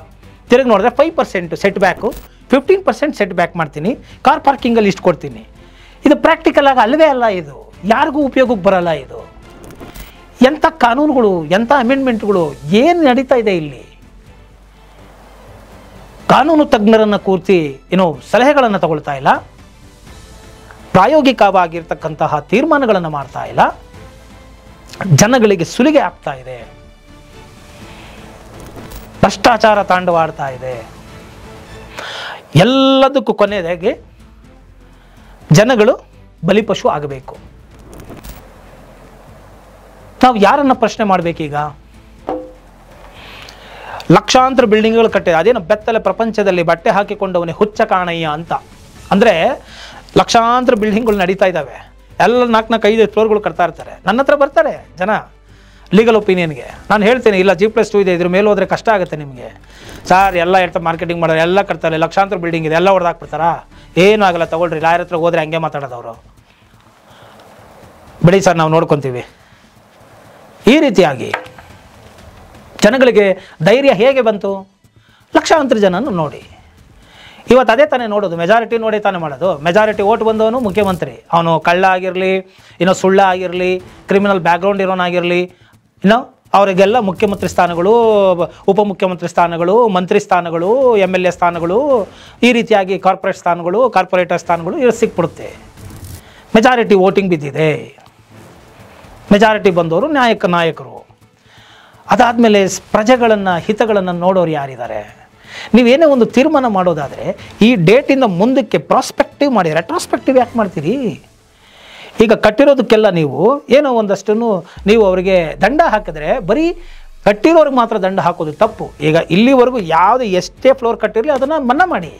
ತಿರುಗಿ ನೋಡಿದ್ರೆ 5% ಸೆಟ್ ಬ್ಯಾಕು, 15% ಸೆಟ್ ಬ್ಯಾಕ್ ಮಾಡ್ತೀನಿ, ಕಾರ್ ಪಾರ್ಕಿಂಗಲ್ಲಿ ಇಷ್ಟು ಕೊಡ್ತೀನಿ. ಇದು ಪ್ರಾಕ್ಟಿಕಲ್ ಆಗಿ ಅಲ್ಲವೇ ಅಲ್ಲ. ಇದು ಯಾರಿಗೂ ಉಪಯೋಗಕ್ಕೆ ಬರಲ್ಲ. ಇದು ಎಂಥ ಕಾನೂನುಗಳು, ಎಂಥ ಅಮೆಂಡ್ಮೆಂಟ್ಗಳು, ಏನು ನಡೀತಾ ಇದೆ ಇಲ್ಲಿ? ಕಾನೂನು ತಜ್ಞರನ್ನು ಕೂರಿಸಿ ಸಲಹೆಗಳನ್ನು ತಗೊಳ್ತಾ ಇಲ್ಲ, ಪ್ರಾಯೋಗಿಕವಾಗಿರ್ತಕ್ಕಂತಹ ತೀರ್ಮಾನಗಳನ್ನು ಮಾಡ್ತಾ ಇಲ್ಲ, ಜನಗಳಿಗೆ ಸುಲಿಗೆ ಆಗ್ತಾ ಇದೆ, ಭ್ರಷ್ಟಾಚಾರ ತಾಂಡವಾಡ್ತಾ ಇದೆ. ಎಲ್ಲದಕ್ಕೂ ಕೊನೆಯದಾಗಿ ಜನಗಳು ಬಲಿಪಶು ಆಗಬೇಕು. ನಾವು ಯಾರನ್ನ ಪ್ರಶ್ನೆ ಮಾಡಬೇಕೀಗ? ಲಕ್ಷಾಂತರ ಬಿಲ್ಡಿಂಗ್ಗಳು ಕಟ್ಟಿದೆ. ಅದೇನು ಬೆತ್ತಲೆ ಪ್ರಪಂಚದಲ್ಲಿ ಬಟ್ಟೆ ಹಾಕಿಕೊಂಡವನೇ ಹುಚ್ಚ ಕಾಣಯ್ಯ ಅಂತ. ಅಂದರೆ ಲಕ್ಷಾಂತರ ಬಿಲ್ಡಿಂಗ್ಗಳು ನಡೀತಾ ಇದ್ದಾವೆ, ಎಲ್ಲ 4-5 ಫ್ಲೋರ್ಗಳು ಕಟ್ತಾ ಇರ್ತಾರೆ. ನನ್ನ ಹತ್ರ ಬರ್ತಾರೆ ಜನ ಲೀಗಲ್ ಒಪಿನಿಯನ್ಗೆ. ನಾನು ಹೇಳ್ತೀನಿ, ಇಲ್ಲ G+2 ಇದೆ, ಇದ್ರ ಮೇಲೆ ಹೋದರೆ ಕಷ್ಟ ಆಗುತ್ತೆ ನಿಮಗೆ. ಸರ್ ಎಲ್ಲ ಇರ್ತಾರೆ, ಮಾರ್ಕೆಟಿಂಗ್ ಮಾಡೋರು ಎಲ್ಲ ಕಟ್ತಾರೆ, ಲಕ್ಷಾಂತರ ಬಿಲ್ಡಿಂಗ್ ಇದೆ, ಎಲ್ಲ ಹೊಡೆದಾಕ್ಬಿಡ್ತಾರಾ? ಏನೂ ಆಗಲ್ಲ, ತಗೊಳ್ರಿ. ಲಾಯರ್ ಹತ್ರ ಹೋದರೆ ಹಂಗೆ ಮಾತಾಡೋದವರು. ಬಿಡಿ ಸರ್, ನಾವು ನೋಡ್ಕೊತೀವಿ. ಈ ರೀತಿಯಾಗಿ ಜನಗಳಿಗೆ ಧೈರ್ಯ ಹೇಗೆ ಬಂತು? ಲಕ್ಷಾಂತರ ಜನನು ನೋಡಿ. ಇವತ್ತು ಅದೇ ತಾನೇ ನೋಡೋದು, ಮೆಜಾರಿಟಿ ನೋಡಿ ತಾನೇ ಮಾಡೋದು. ಮೆಜಾರಿಟಿ ಓಟ್ ಬಂದವನು ಮುಖ್ಯಮಂತ್ರಿ. ಅವನು ಕಳ್ಳ ಆಗಿರಲಿ, ಸುಳ್ಳ ಆಗಿರಲಿ, ಕ್ರಿಮಿನಲ್ ಬ್ಯಾಕ್ಗ್ರೌಂಡ್ ಇರೋನಾಗಿರಲಿ, ಅವರಿಗೆಲ್ಲ ಮುಖ್ಯಮಂತ್ರಿ ಸ್ಥಾನಗಳು, ಉಪಮುಖ್ಯಮಂತ್ರಿ ಸ್ಥಾನಗಳು, ಮಂತ್ರಿ ಸ್ಥಾನಗಳು, MLA ಸ್ಥಾನಗಳು, ಈ ರೀತಿಯಾಗಿ ಕಾರ್ಪೊರೇಟ್ ಸ್ಥಾನಗಳು, ಕಾರ್ಪೊರೇಟರ್ ಸ್ಥಾನಗಳು ಇವು ಸಿಕ್ಬಿಡುತ್ತೆ. ಮೆಜಾರಿಟಿ ವೋಟಿಂಗ್ ಬಿದ್ದಿದೆ, ಮೆಜಾರಿಟಿ ಬಂದವರು ನಾಯಕರು. ಅದಾದಮೇಲೆ ಪ್ರಜೆಗಳನ್ನು, ಹಿತಗಳನ್ನು ನೋಡೋರು ಯಾರಿದ್ದಾರೆ? ನೀವೇನೇ ಒಂದು ತೀರ್ಮಾನ ಮಾಡೋದಾದರೆ ಈ ಡೇಟಿಂದ ಮುಂದಕ್ಕೆ ಪ್ರಾಸ್ಪೆಕ್ಟಿವ್ ಮಾಡಿ, ರೆಟ್ರಾಸ್ಪೆಕ್ಟಿವ್ ಯಾಕೆ ಮಾಡ್ತೀರಿ? ಈಗ ಕಟ್ಟಿರೋದಕ್ಕೆಲ್ಲ ನೀವು ಏನೋ ಒಂದಷ್ಟು ನೀವು ಅವರಿಗೆ ದಂಡ ಹಾಕಿದ್ರೆ ಬರೀ ಕಟ್ಟಿರೋರಿಗೆ ಮಾತ್ರ ದಂಡ ಹಾಕೋದು ತಪ್ಪು. ಈಗ ಇಲ್ಲಿವರೆಗೂ ಯಾವುದೇ ಎಷ್ಟೇ ಫ್ಲೋರ್ ಕಟ್ಟಿರಲಿ ಅದನ್ನು ಮನ್ನಾ ಮಾಡಿ,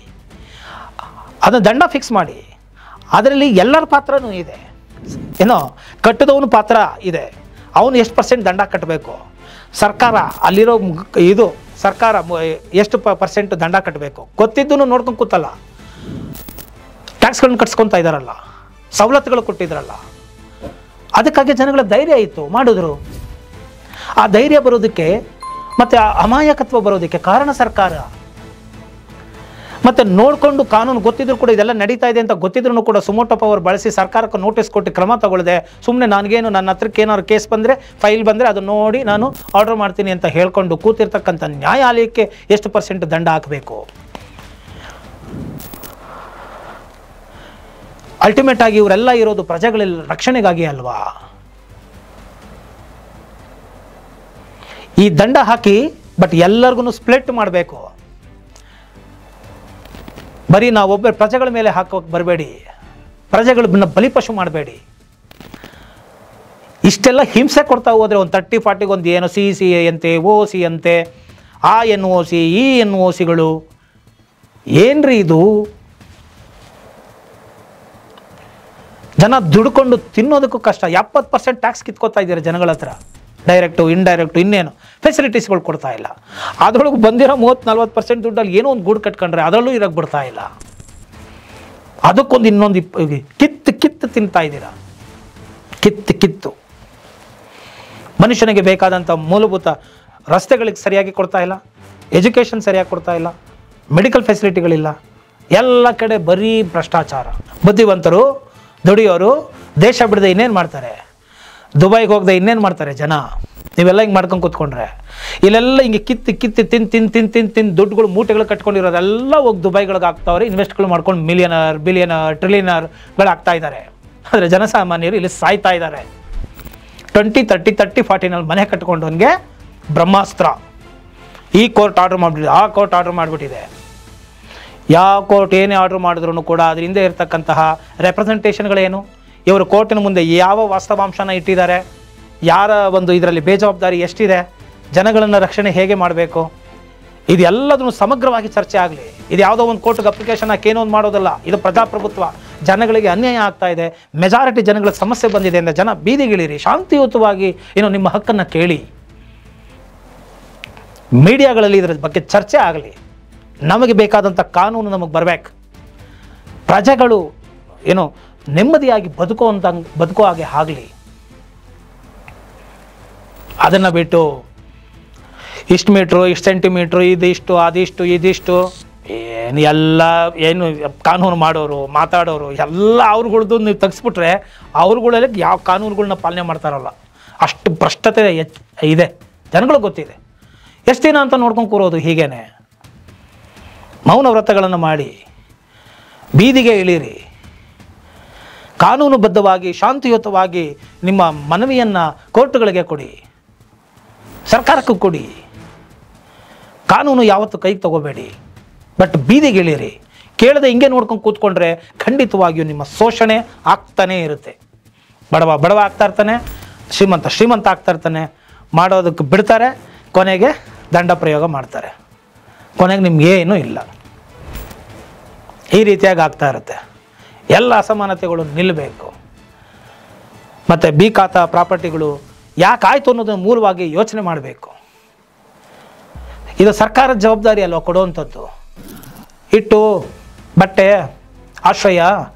ಅದನ್ನು ದಂಡ ಫಿಕ್ಸ್ ಮಾಡಿ. ಅದರಲ್ಲಿ ಎಲ್ಲರ ಪಾತ್ರನೂ ಇದೆ. ಏನೋ ಕಟ್ಟಿದವನು ಪಾತ್ರ ಇದೆ, ಅವನು ಎಷ್ಟು % ದಂಡ ಕಟ್ಟಬೇಕು, ಸರ್ಕಾರ ಅಲ್ಲಿರೋ ಇದು ಸರ್ಕಾರ ಎಷ್ಟು % ದಂಡ ಕಟ್ಟಬೇಕು ಗೊತ್ತಿದ್ದೂ ನೋಡ್ಕೊಂಡು ಕೂತಲ್ಲ. ಟ್ಯಾಕ್ಸ್ಗಳನ್ನ ಕಟ್ಸ್ಕೊತಾ ಇದ್ದಾರಲ್ಲ, ಸವಲತ್ತುಗಳು ಕೊಟ್ಟಿದ್ರಲ್ಲ, ಅದಕ್ಕಾಗಿ ಜನಗಳ ಧೈರ್ಯ ಇತ್ತು, ಮಾಡಿದ್ರು. ಆ ಧೈರ್ಯ ಬರೋದಕ್ಕೆ ಮತ್ತು ಆ ಅಮಾಯಕತ್ವ ಬರೋದಕ್ಕೆ ಕಾರಣ ಸರ್ಕಾರ. ಮತ್ತು ನೋಡಿಕೊಂಡು ಕಾನೂನು ಗೊತ್ತಿದ್ರು ಕೂಡ ಇದೆಲ್ಲ ನಡೀತಾ ಇದೆ ಅಂತ ಗೊತ್ತಿದ್ರು ಕೂಡ ಸುಮೋಟೋ ಪವರ್ ಬಳಸಿ ಸರ್ಕಾರಕ್ಕೆ ನೋಟಿಸ್ ಕೊಟ್ಟು ಕ್ರಮ ತಗೊಳ್ಳದೆ ಸುಮ್ಮನೆ ನನಗೇನು ನನ್ನ ಹತ್ರಕ್ಕೆ ಏನಾದ್ರು ಕೇಸ್ ಬಂದರೆ, ಫೈಲ್ ಬಂದರೆ ಅದು ನೋಡಿ ನಾನು ಆರ್ಡರ್ ಮಾಡ್ತೀನಿ ಅಂತ ಹೇಳ್ಕೊಂಡು ಕೂತಿರ್ತಕ್ಕಂಥ ನ್ಯಾಯಾಲಯಕ್ಕೆ ಎಷ್ಟು % ದಂಡ ಹಾಕಬೇಕು? ಅಲ್ಟಿಮೇಟ್ ಆಗಿ ಇವರೆಲ್ಲ ಇರೋದು ಪ್ರಜೆಗಳ ರಕ್ಷಣೆಗಾಗಿ ಅಲ್ವಾ? ಈ ದಂಡ ಹಾಕಿ ಬಟ್ ಎಲ್ಲರಿಗೂ ಸ್ಪ್ಲಿಟ್ ಮಾಡಬೇಕು. ಬರೀ ನಾವೊಬ್ಬರು ಪ್ರಜೆಗಳ ಮೇಲೆ ಹಾಕೋಕೆ ಬರಬೇಡಿ, ಪ್ರಜೆಗಳನ್ನ ಬಲಿಪಶು ಮಾಡಬೇಡಿ. ಇಷ್ಟೆಲ್ಲ ಹಿಂಸೆ ಕೊಡ್ತಾ ಹೋದರೆ ಒಂದು 30-40 ಒಂದು ಏನೋ CC ಅಂತೆ, OC ಅಂತೆ, ಆ NOC ಈ NOCಗಳು ಏನ್ರಿ ಇದು? ಜನ ದುಡ್ಕೊಂಡು ತಿನ್ನೋದಕ್ಕೂ ಕಷ್ಟ. 70% ಟ್ಯಾಕ್ಸ್ ಕಿತ್ಕೋತಾ ಇದ್ದಾರೆ ಜನಗಳ ಹತ್ರ, ಡೈರೆಕ್ಟು ಇಂಡೈರೆಕ್ಟು, ಇನ್ನೇನು ಫೆಸಿಲಿಟೀಸ್ಗಳು ಕೊಡ್ತಾ ಇಲ್ಲ. ಅದರೊಳಗೆ ಬಂದಿರೋ 30-40% ದುಡ್ಡಲ್ಲಿ ಏನೋ ಒಂದು ಗೂಡು ಕಟ್ಕೊಂಡ್ರೆ ಅದರಲ್ಲೂ ಇರೋಕ್ಕೆ ಬಿಡ್ತಾ ಇಲ್ಲ. ಅದಕ್ಕೊಂದು ಇನ್ನೊಂದು ಕಿತ್ತು ತಿಂತಾ ಇದ್ದೀರಾ, ಕಿತ್ತು. ಮನುಷ್ಯನಿಗೆ ಬೇಕಾದಂಥ ಮೂಲಭೂತ ರಸ್ತೆಗಳಿಗೆ ಸರಿಯಾಗಿ ಕೊಡ್ತಾ ಇಲ್ಲ, ಎಜುಕೇಷನ್ ಸರಿಯಾಗಿ ಕೊಡ್ತಾ ಇಲ್ಲ, ಮೆಡಿಕಲ್ ಫೆಸಿಲಿಟಿಗಳಿಲ್ಲ, ಎಲ್ಲ ಕಡೆ ಬರೀ ಭ್ರಷ್ಟಾಚಾರ. ಬುದ್ಧಿವಂತರು ದುಡಿಯೋರು ದೇಶ ಬಿಡದೆ ಇನ್ನೇನು ಮಾಡ್ತಾರೆ? ದುಬೈಗೆ ಹೋಗದೆ ಇನ್ನೇನು ಮಾಡ್ತಾರೆ ಜನ? ನೀವೆಲ್ಲ ಹಿಂಗೆ ಮಾಡ್ಕೊಂಡು ಕೂತ್ಕೊಂಡ್ರೆ ಇಲ್ಲೆಲ್ಲ ಹಿಂಗೆ ಕಿತ್ತು ತಿನ್ ದುಡ್ಡುಗಳು ಮೂಟೆಗಳು ಕಟ್ಕೊಂಡಿರೋದೆಲ್ಲ ಹೋಗಿ ದುಬೈಗಳಿಗೆ ಆಗ್ತಾವ್ರೆ. ಇನ್ವೆಸ್ಟ್ಗಳು ಮಾಡ್ಕೊಂಡು ಮಿಲಿಯನರ್, ಬಿಲಿಯನರ್, ಟ್ರಿಲಿಯನರ್ಗಳು ಆಗ್ತಾ ಇದ್ದಾರೆ. ಆದರೆ ಜನಸಾಮಾನ್ಯರು ಇಲ್ಲಿ ಸಾಯ್ತಾ ಇದ್ದಾರೆ. 20, 30, 30, 40 ಮನೆ ಕಟ್ಕೊಂಡವನಿಗೆ ಬ್ರಹ್ಮಾಸ್ತ್ರ. ಈ ಕೋರ್ಟ್ ಆರ್ಡರ್ ಮಾಡಿಬಿಟ್ಟಿದೆ, ಆ ಕೋರ್ಟ್ ಆರ್ಡರ್ ಮಾಡಿಬಿಟ್ಟಿದೆ. ಯಾವ ಕೋರ್ಟ್ ಏನೇ ಆರ್ಡರ್ ಮಾಡಿದ್ರು ಕೂಡ ಅದ್ರ ಹಿಂದೆ ಇರತಕ್ಕಂತಹ ರೆಪ್ರೆಸೆಂಟೇಷನ್ಗಳೇನು, ಇವರು ಕೋರ್ಟಿನ ಮುಂದೆ ಯಾವ ವಾಸ್ತವಾಂಶನ ಇಟ್ಟಿದ್ದಾರೆ, ಯಾರ ಒಂದು ಇದರಲ್ಲಿ ಬೇಜವಾಬ್ದಾರಿ ಎಷ್ಟಿದೆ, ಜನಗಳನ್ನು ರಕ್ಷಣೆ ಹೇಗೆ ಮಾಡಬೇಕು, ಇದೆಲ್ಲದನ್ನು ಸಮಗ್ರವಾಗಿ ಚರ್ಚೆ ಆಗಲಿ. ಇದು ಯಾವುದೋ ಒಂದು ಕೋರ್ಟ್ಗೆ ಅಪ್ಲಿಕೇಶನ್ ಹಾಕಿ ಏನೋ ಒಂದು ಮಾಡೋದಲ್ಲ. ಇದು ಪ್ರಜಾಪ್ರಭುತ್ವ. ಜನಗಳಿಗೆ ಅನ್ಯಾಯ ಆಗ್ತಾ ಇದೆ, ಮೆಜಾರಿಟಿ ಜನಗಳಿಗೆ ಸಮಸ್ಯೆ ಬಂದಿದೆ ಅಂತ ಜನ ಬೀದಿಗಿಳಿರಿ, ಶಾಂತಿಯುತವಾಗಿ ಏನೋ ನಿಮ್ಮ ಹಕ್ಕನ್ನು ಕೇಳಿ. ಮೀಡಿಯಾಗಳಲ್ಲಿ ಇದರ ಬಗ್ಗೆ ಚರ್ಚೆ ಆಗಲಿ. ನಮಗೆ ಬೇಕಾದಂಥ ಕಾನೂನು ನಮಗೆ ಬರಬೇಕು. ಪ್ರಜೆಗಳು ಏನೋ ನೆಮ್ಮದಿಯಾಗಿ ಬದುಕೋ ಹಾಗೆ ಆಗಲಿ. ಅದನ್ನು ಬಿಟ್ಟು ಇಷ್ಟು ಮೀಟ್ರು, ಇಷ್ಟು ಸೆಂಟಿಮೀಟ್ರು, ಇದಿಷ್ಟು, ಇದಿಷ್ಟು ಏನು ಕಾನೂನು ಮಾಡೋರು, ಮಾತಾಡೋರು ಎಲ್ಲ ಅವ್ರುಗಳ್ದು ನೀವು ತೆಗೆಸ್ಬಿಟ್ರೆ ಅವ್ರುಗಳಲ್ಲಿ ಯಾವ ಕಾನೂನುಗಳನ್ನ ಪಾಲನೆ ಮಾಡ್ತಾರಲ್ಲ ಅಷ್ಟು ಭ್ರಷ್ಟತೆ ಇದೆ. ಜನಗಳಿಗೆ ಗೊತ್ತಿದೆ. ಎಷ್ಟು ದಿನ ಅಂತ ನೋಡ್ಕೊಂಡು ಕೂರೋದು? ಹೀಗೇನೆ ಮೌನ ವ್ರತಗಳನ್ನು ಮಾಡಿ ಬೀದಿಗೆ ಇಳೀರಿ. ಕಾನೂನುಬದ್ಧವಾಗಿ ಶಾಂತಿಯುತವಾಗಿ ನಿಮ್ಮ ಮನವಿಯನ್ನು ಕೋರ್ಟ್ಗಳಿಗೆ ಕೊಡಿ, ಸರ್ಕಾರಕ್ಕೂ ಕೊಡಿ. ಕಾನೂನು ಯಾವತ್ತೂ ಕೈಗೆ ತಗೋಬೇಡಿ, ಬಟ್ ಬೀದಿಗೆ ಇಳೀರಿ. ಕೇಳದೆ ಹಿಂಗೆ ನೋಡ್ಕೊಂಡು ಕೂತ್ಕೊಂಡ್ರೆ ಖಂಡಿತವಾಗಿಯೂ ನಿಮ್ಮ ಶೋಷಣೆ ಆಗ್ತಾನೇ ಇರುತ್ತೆ. ಬಡವ ಆಗ್ತಾ ಇರ್ತಾನೆ, ಶ್ರೀಮಂತ ಆಗ್ತಾ ಇರ್ತಾನೆ. ಮಾಡೋದಕ್ಕೆ ಬಿಡ್ತಾರೆ, ಕೊನೆಗೆ ದಂಡ ಪ್ರಯೋಗ ಮಾಡ್ತಾರೆ, ಕೊನೆಗೆ ನಿಮ್ಗೇನೂ ಇಲ್ಲ. ಈ ರೀತಿಯಾಗಿ ಆಗ್ತಾ ಇರುತ್ತೆ. ಎಲ್ಲ ಅಸಮಾನತೆಗಳು ನಿಲ್ಲಬೇಕು. ಮತ್ತು ಬಿ ಖಾತಾ ಪ್ರಾಪರ್ಟಿಗಳು ಯಾಕಾಯಿತು ಅನ್ನೋದನ್ನು ಮೂಲವಾಗಿ ಯೋಚನೆ ಮಾಡಬೇಕು. ಇದು ಸರ್ಕಾರದ ಜವಾಬ್ದಾರಿ ಅಲ್ವಾ ಕೊಡುವಂಥದ್ದು. ಹಿಟ್ಟು, ಬಟ್ಟೆ, ಆಶ್ರಯ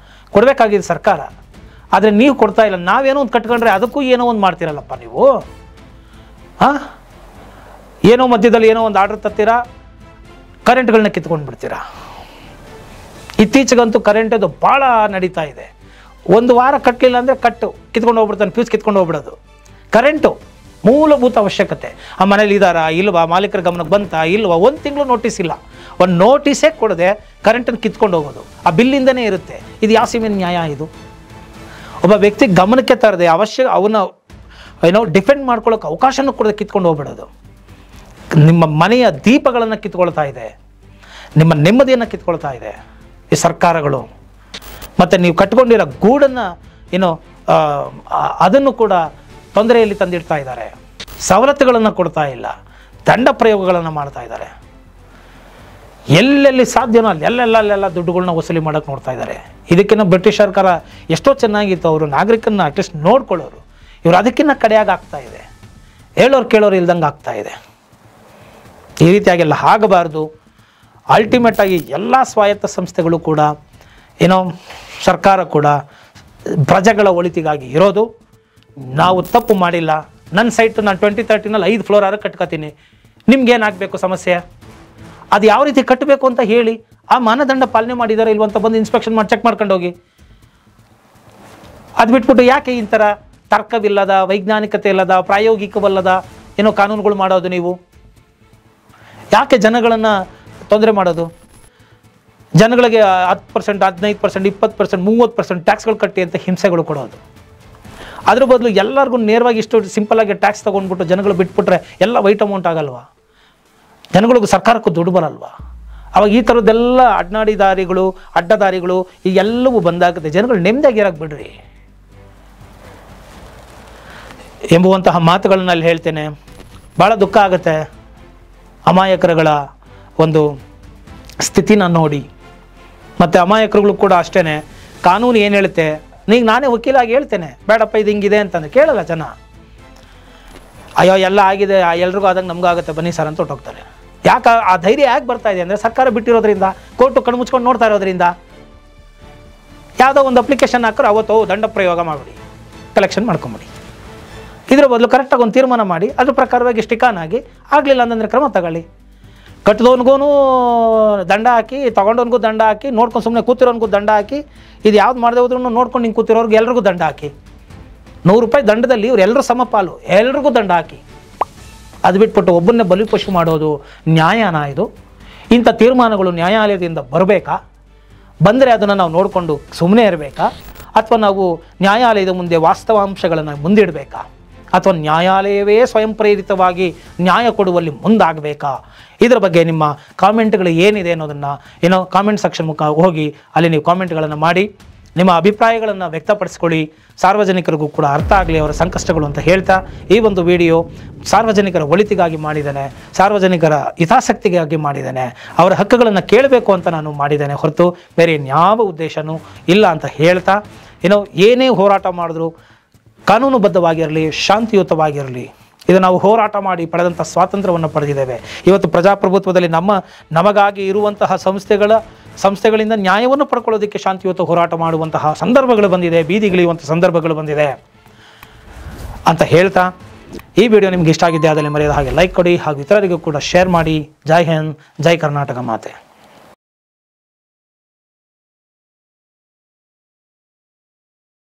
ಕೊಡಬೇಕಾಗಿದೆ ಸರ್ಕಾರ. ಆದರೆ ನೀವು ಕೊಡ್ತಾ ಇಲ್ಲ. ನಾವೇನೋ ಒಂದು ಕಟ್ಕೊಂಡ್ರೆ ಅದಕ್ಕೂ ಏನೋ ಒಂದು ಮಾಡ್ತೀರಲ್ಲಪ್ಪ ನೀವು. ಏನೋ ಮಧ್ಯದಲ್ಲಿ ಏನೋ ಒಂದು ಆರ್ಡರ್ ತರ್ತೀರಾ, ಕರೆಂಟ್ಗಳನ್ನ ಕಿತ್ಕೊಂಡು ಬಿಡ್ತೀರಾ. ಇತ್ತೀಚೆಗಂತೂ ಕರೆಂಟದು ಭಾಳ ನಡೀತಾ ಇದೆ. ಒಂದು ವಾರ ಕಟ್ಟಲಿಲ್ಲ ಅಂದರೆ ಕಿತ್ಕೊಂಡು ಹೋಗ್ಬಿಡ್ತಾನೆ, ಫ್ಯೂಸ್ ಕಿತ್ಕೊಂಡು ಹೋಗ್ಬಿಡೋದು. ಕರೆಂಟು ಮೂಲಭೂತ ಅವಶ್ಯಕತೆ. ಆ ಮನೇಲಿ ಇದ್ದಾರಾ ಇಲ್ವಾ, ಮಾಲೀಕರ ಗಮನಕ್ಕೆ ಬಂತಾ ಇಲ್ವಾ, 1 ತಿಂಗಳು ನೋಟಿಸ್ ಇಲ್ಲ, ಒಂದು ನೋಟಿಸೇ ಕೊಡದೆ ಕರೆಂಟನ್ನು ಕಿತ್ಕೊಂಡು ಹೋಗೋದು, ಆ ಬಿಲ್ಲಿಂದನೇ ಇರುತ್ತೆ. ಇದು ಯಾವ ಸೀಮೆನ ನ್ಯಾಯ ಇದು? ಒಬ್ಬ ವ್ಯಕ್ತಿ ಗಮನಕ್ಕೆ ತರದೆ ಅವನ ಡಿಫೆಂಡ್ ಮಾಡ್ಕೊಳ್ಳೋಕೆ ಅವಕಾಶನೂ ಕೊಡದೆ ಕಿತ್ಕೊಂಡು ಹೋಗ್ಬಿಡೋದು ನಿಮ್ಮ ಮನೆಯ ದೀಪಗಳನ್ನು ಕಿತ್ಕೊಳ್ತಾ ಇದೆ, ನಿಮ್ಮ ನೆಮ್ಮದಿಯನ್ನು ಕಿತ್ಕೊಳ್ತಾ ಇದೆ ಈ ಸರ್ಕಾರಗಳು. ಮತ್ತು ನೀವು ಕಟ್ಕೊಂಡಿರೋ ಗೂಡನ್ನು ಅದನ್ನು ಕೂಡ ತೊಂದರೆಯಲ್ಲಿ ತಂದಿಡ್ತಾ ಇದ್ದಾರೆ, ಸವಲತ್ತುಗಳನ್ನು ಕೊಡ್ತಾ ಇಲ್ಲ, ದಂಡ ಪ್ರಯೋಗಗಳನ್ನು ಮಾಡ್ತಾ ಇದ್ದಾರೆ. ಎಲ್ಲೆಲ್ಲಿ ಸಾಧ್ಯನೋ ಅಲ್ಲೆಲ್ಲ ದುಡ್ಡುಗಳನ್ನ ವಸೂಲಿ ಮಾಡೋಕ್ಕೆ ನೋಡ್ತಾ ಇದ್ದಾರೆ. ಇದಕ್ಕಿಂತ ಬ್ರಿಟಿಷ್ ಸರ್ಕಾರ ಎಷ್ಟೋ ಚೆನ್ನಾಗಿತ್ತು, ಅವರು ನಾಗರಿಕರನ್ನ ಅಟ್ಲೀಸ್ಟ್ ನೋಡ್ಕೊಳ್ಳೋರು. ಇವರು ಅದಕ್ಕಿಂತ ಕಡೆಯಾಗಿ ಆಗ್ತಾ ಇದೆ, ಹೇಳೋರು ಕೇಳೋರು ಇಲ್ದಂಗೆ ಆಗ್ತಾ ಇದೆ. ಈ ರೀತಿಯಾಗೆಲ್ಲ ಆಗಬಾರ್ದು. ಅಲ್ಟಿಮೇಟ್ ಆಗಿ ಎಲ್ಲ ಸ್ವಾಯತ್ತ ಸಂಸ್ಥೆಗಳು ಕೂಡ ಸರ್ಕಾರ ಕೂಡ ಪ್ರಜೆಗಳ ಒಳಿತಿಗಾಗಿ ಇರೋದು. ನಾವು ತಪ್ಪು ಮಾಡಿಲ್ಲ, ನನ್ನ ಸೈಟ್ ನಾನು 2030 5 ಫ್ಲೋರ್ ಆದ್ರೆ ಕಟ್ಕೋತೀನಿ, ನಿಮ್ಗೇನಾಗಬೇಕು ಸಮಸ್ಯೆ? ಅದು ಯಾವ ರೀತಿ ಕಟ್ಟಬೇಕು ಅಂತ ಹೇಳಿ, ಆ ಮಾನದಂಡ ಪಾಲನೆ ಮಾಡಿದ್ದಾರೆ ಇಲ್ವಂತ ಬಂದು ಇನ್ಸ್ಪೆಕ್ಷನ್ ಮಾಡಿ ಚೆಕ್ ಮಾಡ್ಕೊಂಡು ಹೋಗಿ. ಅದು ಬಿಟ್ಬಿಟ್ಟು ಯಾಕೆ ಈ ಥರ ತರ್ಕವಿಲ್ಲದ, ವೈಜ್ಞಾನಿಕತೆ ಇಲ್ಲದ, ಪ್ರಾಯೋಗಿಕವಲ್ಲದ ಕಾನೂನುಗಳು ಮಾಡೋದು? ನೀವು ಯಾಕೆ ಜನಗಳನ್ನು ತೊಂದರೆ ಮಾಡೋದು? ಜನಗಳಿಗೆ 10%, 15%, 20%, 30% ಟ್ಯಾಕ್ಸ್ಗಳು ಕಟ್ಟಿ ಅಂತ ಹಿಂಸೆಗಳು ಕೊಡೋದು. ಅದ್ರ ಬದಲು ಎಲ್ಲರಿಗೂ ನೇರವಾಗಿ ಇಷ್ಟು ಸಿಂಪಲ್ಲಾಗಿ ಟ್ಯಾಕ್ಸ್ ತೊಗೊಂಡ್ಬಿಟ್ಟು ಜನಗಳು ಬಿಟ್ಬಿಟ್ರೆ ಎಲ್ಲ ವೈಟ್ ಅಮೌಂಟ್ ಆಗಲ್ವಾ? ಜನಗಳಿಗೂ ಸರ್ಕಾರಕ್ಕೂ ದುಡ್ಡು ಬರಲ್ವಾ? ಅವಾಗ ಈ ಥರದ್ದೆಲ್ಲ ಅಡ್ಡದಾರಿಗಳು ಈ ಎಲ್ಲವೂ ಬಂದಾಗುತ್ತೆ. ಜನಗಳು ನೆಮ್ಮದಿಯಾಗಿರಕ್ಕೆ ಬಿಡ್ರಿ ಎಂಬುವಂತಹ ಮಾತುಗಳನ್ನ ಅಲ್ಲಿ ಹೇಳ್ತೇನೆ. ಭಾಳ ದುಃಖ ಆಗುತ್ತೆ ಅಮಾಯಕರುಗಳ ಒಂದು ಸ್ಥಿತಿನ ನೋಡಿ. ಮತ್ತು ಅಮಾಯಕರುಗಳು ಕೂಡ ಅಷ್ಟೇ, ಕಾನೂನು ಏನು ಹೇಳುತ್ತೆ, ನಾನೇ ವಕೀಲಾಗಿ ಹೇಳ್ತೇನೆ ಬೇಡಪ್ಪ ಇದು ಹಿಂಗಿದೆ ಅಂತಂದ್ರೆ ಕೇಳಲ್ಲ ಜನ. ಅಯ್ಯೋ ಎಲ್ಲ ಆಗಿದೆ, ಎಲ್ರಿಗೂ ಆದಾಗ ನಮಗೂ ಆಗುತ್ತೆ ಬನ್ನಿ ಸರ್ ಅಂತ ಹೊಟ್ಟೋಗ್ತಾರೆ. ಯಾಕೆ ಆ ಧೈರ್ಯ ಯಾಕೆ ಬರ್ತಾ ಇದೆ ಅಂದರೆ ಸರ್ಕಾರ ಬಿಟ್ಟಿರೋದ್ರಿಂದ, ಕೋರ್ಟು ಕಣ್ಣು ಮುಚ್ಕೊಂಡು ನೋಡ್ತಾ ಇರೋದ್ರಿಂದ. ಯಾವುದೋ ಒಂದು ಅಪ್ಲಿಕೇಶನ್ ಹಾಕಿದ್ರೆ ಅವತ್ತು ದಂಡ ಪ್ರಯೋಗ ಮಾಡಿಬಿಡಿ, ಕಲೆಕ್ಷನ್ ಮಾಡ್ಕೊಂಬಿಡಿ. ಇದರ ಬದಲು ಕರೆಕ್ಟಾಗಿ ಒಂದು ತೀರ್ಮಾನ ಮಾಡಿ ಅದ್ರ ಪ್ರಕಾರವಾಗಿ ಸ್ಟಿಕಾನ್ ಆಗಿ ಆಗಲಿಲ್ಲ ಅಂತಂದರೆ ಕ್ರಮ ತಗೊಳ್ಳಿ. ಕಟ್ಟಿದವನಿಗೂ ದಂಡ ಹಾಕಿ, ತೊಗೊಂಡವನಿಗೂ ದಂಡ ಹಾಕಿ, ನೋಡ್ಕೊಂಡು ಸುಮ್ಮನೆ ಕೂತಿರೋನಿಗೂ ದಂಡ ಹಾಕಿ, ಇದು ಯಾವ್ದು ಮಾಡದೆ ಹೋದ್ರೂ ನೋಡ್ಕೊಂಡು ಹಿಂಗೆ ಕೂತಿರೋರ್ಗೆ ಎಲ್ರಿಗೂ ದಂಡ ಹಾಕಿ. 100 ರೂಪಾಯಿ ದಂಡದಲ್ಲಿ ಇವ್ರು ಎಲ್ಲರೂ ಸಮಪಾಲು, ಎಲ್ರಿಗೂ ದಂಡ ಹಾಕಿ. ಅದು ಬಿಟ್ಬಿಟ್ಟು ಒಬ್ಬನ್ನೇ ಬಲಿಪಶು ಮಾಡೋದು ನ್ಯಾಯನಾ ಇದು? ಇಂಥ ತೀರ್ಮಾನಗಳು ನ್ಯಾಯಾಲಯದಿಂದ ಬರಬೇಕಾ? ಬಂದರೆ ಅದನ್ನು ನಾವು ನೋಡಿಕೊಂಡು ಸುಮ್ಮನೆ ಇರಬೇಕಾ? ಅಥವಾ ನಾವು ನ್ಯಾಯಾಲಯದ ಮುಂದೆ ವಾಸ್ತವಾಂಶಗಳನ್ನು ಮುಂದಿಡಬೇಕಾ? ಅಥವಾ ನ್ಯಾಯಾಲಯವೇ ಸ್ವಯಂ ಪ್ರೇರಿತವಾಗಿ ನ್ಯಾಯ ಕೊಡುವಲ್ಲಿ ಮುಂದಾಗಬೇಕಾ? ಇದರ ಬಗ್ಗೆ ನಿಮ್ಮ ಕಾಮೆಂಟ್ಗಳು ಏನಿದೆ ಅನ್ನೋದನ್ನು ಕಾಮೆಂಟ್ ಸೆಕ್ಷನ್ ಹೋಗಿ ಅಲ್ಲಿ ನೀವು ಕಾಮೆಂಟ್ಗಳನ್ನು ಮಾಡಿ ನಿಮ್ಮ ಅಭಿಪ್ರಾಯಗಳನ್ನು ವ್ಯಕ್ತಪಡಿಸ್ಕೊಳ್ಳಿ. ಸಾರ್ವಜನಿಕರಿಗೂ ಕೂಡ ಅರ್ಥ ಆಗಲಿ ಅವರ ಸಂಕಷ್ಟಗಳು ಅಂತ ಹೇಳ್ತಾ, ಈ ಒಂದು ವಿಡಿಯೋ ಸಾರ್ವಜನಿಕರ ಒಳಿತಿಗಾಗಿ ಮಾಡಿದ್ದೇನೆ, ಸಾರ್ವಜನಿಕರ ಹಿತಾಸಕ್ತಿಗಾಗಿ ಮಾಡಿದ್ದೇನೆ, ಅವರ ಹಕ್ಕುಗಳನ್ನು ಕೇಳಬೇಕು ಅಂತ ನಾನು ಮಾಡಿದ್ದೇನೆ ಹೊರತು ಬೇರೆ ಇನ್ಯಾವ ಉದ್ದೇಶನೂ ಇಲ್ಲ ಅಂತ ಹೇಳ್ತಾ, ಏನೇ ಹೋರಾಟ ಮಾಡಿದ್ರು ಕಾನೂನುಬದ್ಧವಾಗಿರಲಿ, ಶಾಂತಿಯುತವಾಗಿರಲಿ. ಇದು ನಾವು ಹೋರಾಟ ಮಾಡಿ ಪಡೆದಂಥ ಸ್ವಾತಂತ್ರ್ಯವನ್ನು ಪಡೆದಿದ್ದೇವೆ. ಇವತ್ತು ಪ್ರಜಾಪ್ರಭುತ್ವದಲ್ಲಿ ನಮಗಾಗಿ ಇರುವಂತಹ ಸಂಸ್ಥೆಗಳಿಂದ ನ್ಯಾಯವನ್ನು ಪಡ್ಕೊಳ್ಳೋದಕ್ಕೆ ಶಾಂತಿಯುತ ಹೋರಾಟ ಮಾಡುವಂತಹ ಸಂದರ್ಭಗಳು ಬಂದಿದೆ, ಬೀದಿಗಿಳಿಯುವಂಥ ಸಂದರ್ಭಗಳು ಬಂದಿದೆ ಅಂತ ಹೇಳ್ತಾ, ಈ ವಿಡಿಯೋ ನಿಮ್ಗೆ ಇಷ್ಟ ಆಗಿದ್ದೆ ಆದಲ್ಲಿ ಮರೆಯದ ಹಾಗೆ ಲೈಕ್ ಕೊಡಿ, ಹಾಗೂ ಇತರರಿಗೂ ಕೂಡ ಶೇರ್ ಮಾಡಿ. ಜೈ ಹಿಂದ್, ಜೈ ಕರ್ನಾಟಕ ಮಾತೆ.